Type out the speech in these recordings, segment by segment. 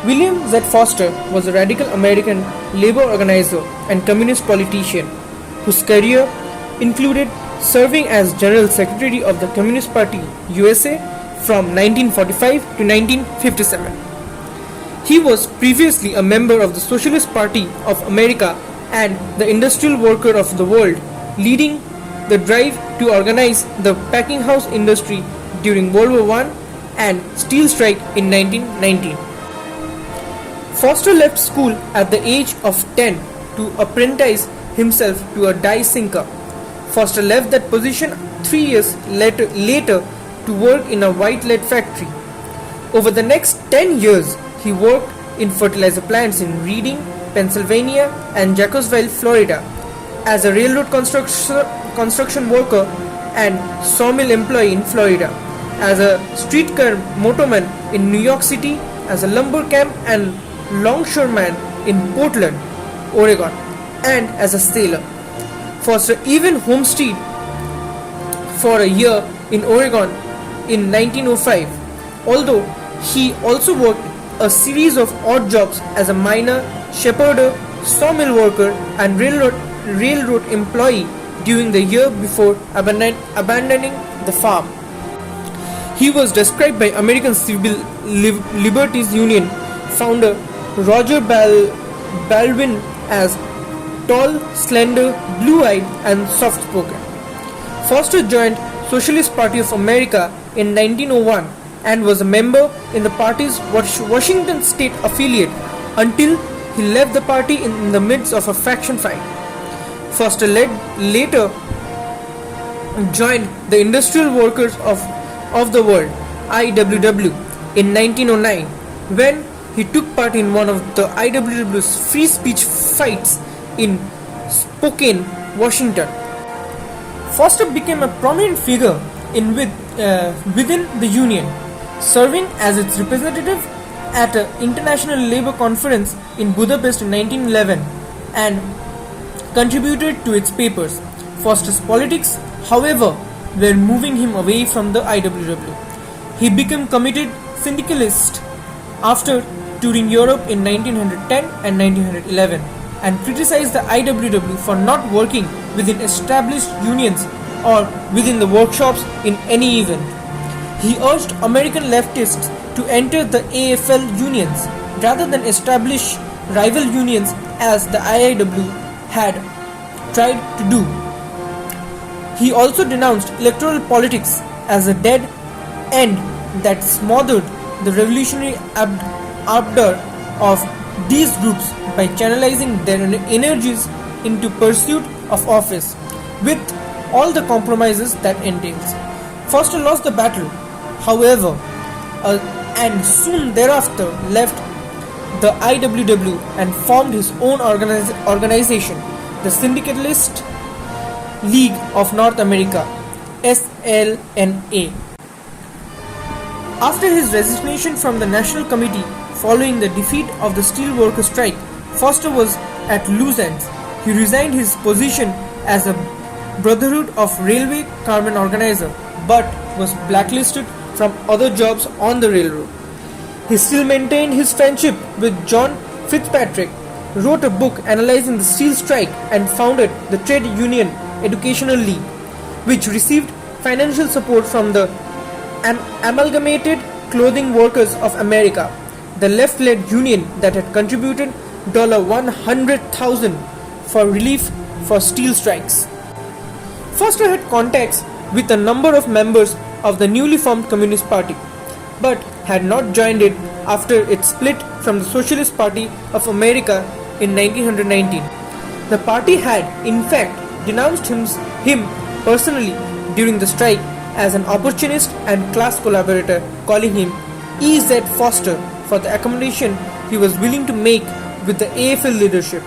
William Z. Foster was a radical American labor organizer and communist politician whose career included serving as General Secretary of the Communist Party USA from 1945 to 1957. He was previously a member of the Socialist Party of America and the Industrial Worker of the World, leading the drive to organize the packing house industry during World War I and steel strike in 1919. Foster left school at the age of 10 to apprentice himself to a die sinker. Foster left that position 3 years later to work in a white lead factory. Over the next 10 years, he worked in fertilizer plants in Reading, Pennsylvania and Jacksonville, Florida, as a railroad construction worker and sawmill employee in Florida, as a streetcar motorman in New York City, as a lumber camp and longshoreman in Portland, Oregon, and as a sailor. Foster even homesteaded for a year in Oregon in 1905, although he also worked a series of odd jobs as a miner, shepherder, sawmill worker, and railroad employee during the year before abandoning the farm. He was described by American Civil Liberties Union founder Roger Baldwin as tall, slender, blue-eyed, and soft-spoken. Foster joined Socialist Party of America in 1901 and was a member in the party's Washington state affiliate until he left the party in the midst of a faction fight. Foster later joined the Industrial Workers of the World (IWW) in 1909 when he took part in one of the IWW's free speech fights in Spokane, Washington. Foster became a prominent figure within the union, serving as its representative at an International Labour Conference in Budapest in 1911 and contributed to its papers. Foster's politics, however, were moving him away from the IWW. He became committed syndicalist after touring Europe in 1910 and 1911 and criticized the IWW for not working within established unions or within the workshops in any event. He urged American leftists to enter the AFL unions rather than establish rival unions as the IIW had tried to do. He also denounced electoral politics as a dead end that smothered the revolutionary ardor of these groups by channelizing their energies into pursuit of office, with all the compromises that entails. Foster lost the battle, however, and soon thereafter left the IWW and formed his own organization, the Syndicalist League of North America, SLNA. After his resignation from the National Committee following the defeat of the steelworker strike, Foster was at loose ends. He resigned his position as a Brotherhood of Railway Carmen organizer, but was blacklisted from other jobs on the railroad. He still maintained his friendship with John Fitzpatrick, wrote a book analyzing the steel strike, and founded the Trade Union Educational League, which received financial support from the Amalgamated Clothing Workers of America, the left-led union that had contributed $100,000 for relief for steel strikes. Foster had contacts with a number of members of the newly formed Communist Party, but had not joined it after it split from the Socialist Party of America in 1919. The party had, in fact, denounced him personally during the strike as an opportunist and class collaborator, calling him E.Z. Foster for the accommodation he was willing to make with the AFL leadership.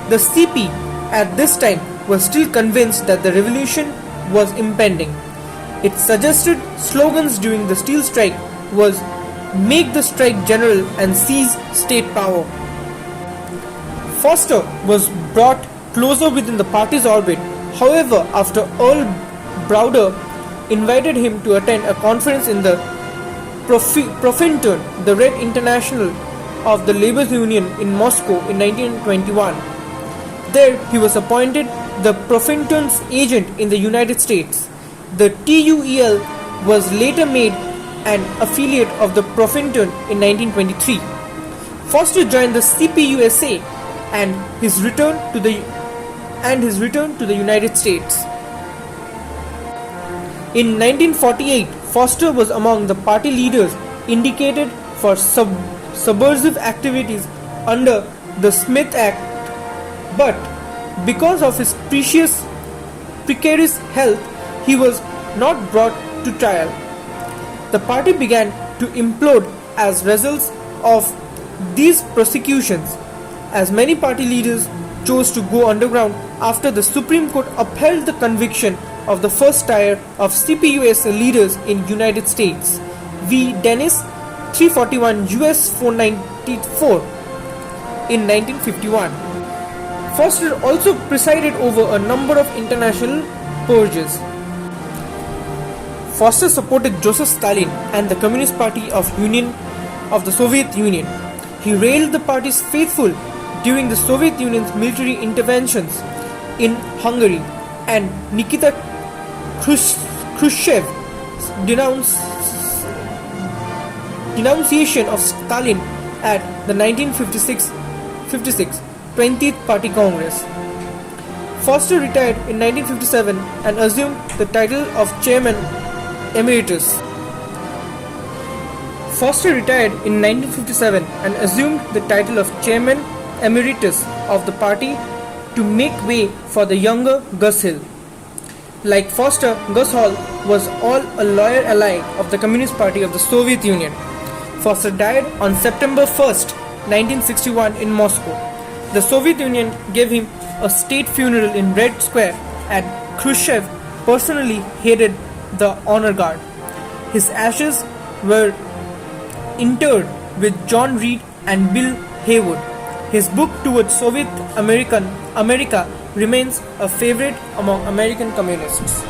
The CP at this time was still convinced that the revolution was impending. Its suggested slogans during the steel strike was "Make the strike general and seize state power." Foster was brought closer within the party's orbit. However, after Earl Browder invited him to attend a conference in the Profintern, the Red International of the Labor Union in Moscow in 1921. There, he was appointed the Profinton's agent in the United States. The TUEL was later made an affiliate of the Profinton in 1923. Foster joined the CPUSA and his return to the United States. In 1948, Foster was among the party leaders indicated for subversive activities under the Smith Act, but because of his precarious health, he was not brought to trial. The party began to implode as a result of these prosecutions, as many party leaders chose to go underground after the Supreme Court upheld the conviction of the first tier of CPUSA leaders in United States, v. Dennis 341 US 494 in 1951. Foster also presided over a number of international purges. Foster supported Joseph Stalin and the Communist Party of the Soviet Union. He railed the party's faithful during the Soviet Union's military interventions in Hungary, and Nikita Khrushchev's denunciation of Stalin at the 1956 20th Party Congress. Foster retired in 1957 and assumed the title of Chairman Emeritus. Foster retired in 1957 and assumed the title of Chairman Emeritus of the party to make way for the younger Gus Hill. Like Foster, Gus Hall was all a loyal ally of the Communist Party of the Soviet Union. Foster died on September 1st, 1961 in Moscow. The Soviet Union gave him a state funeral in Red Square, and Khrushchev personally headed the honor guard. His ashes were interred with John Reed and Bill Haywood. His book Towards Soviet America remains a favorite among American communists.